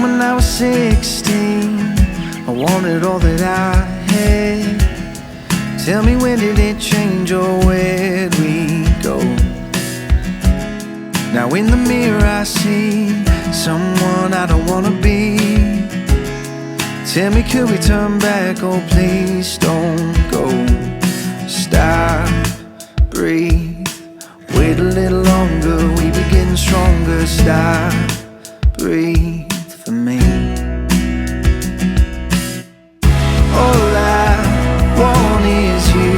when I was 16, I wanted all that I had. Tell me, when did it change, or where'd we go? Now in the mirror I see someone I don't wanna be. Tell me, could we turn back? Oh, please don't go. Stop, breathe, wait a little longer. We be getting stronger. Stop, breathe for me. All I want is you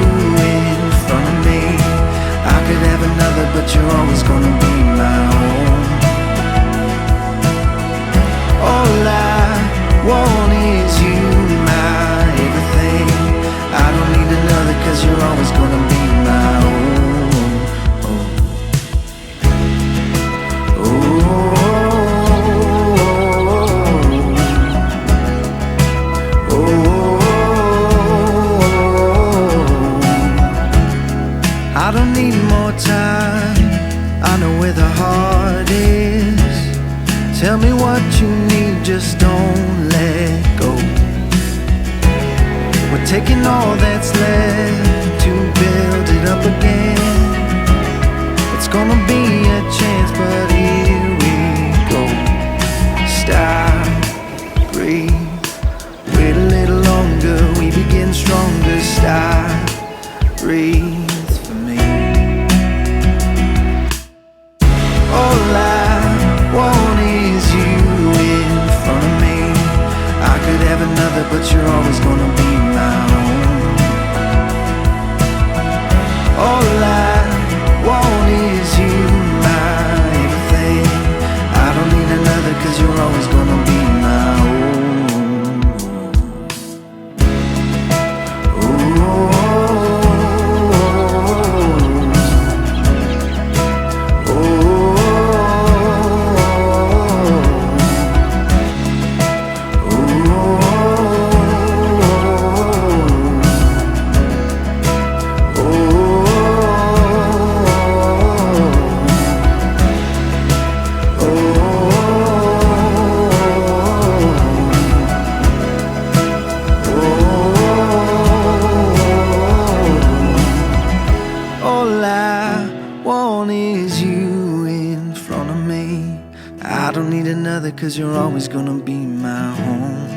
in front of me. I could have another, but you're always gonna be my own. All I want is you, my everything. I don't need another, 'cause you're always gonna be my own. Oh. Oh. I don't need more time, I know where the heart is. Tell me what you need, just don't let go. We're taking all that's left to build it up again. It's gonna be a chance, but here we go. Stop, breathe, wait a little longer. We begin stronger. Stop, breathe for me. All I want is you in front of me. I could have another, but you're always gonna be my own. All I want is you, my everything. I don't need another, 'cause you're always gonna be my own. All I want is you in front of me. I don't need another, 'cause you're always gonna be my home.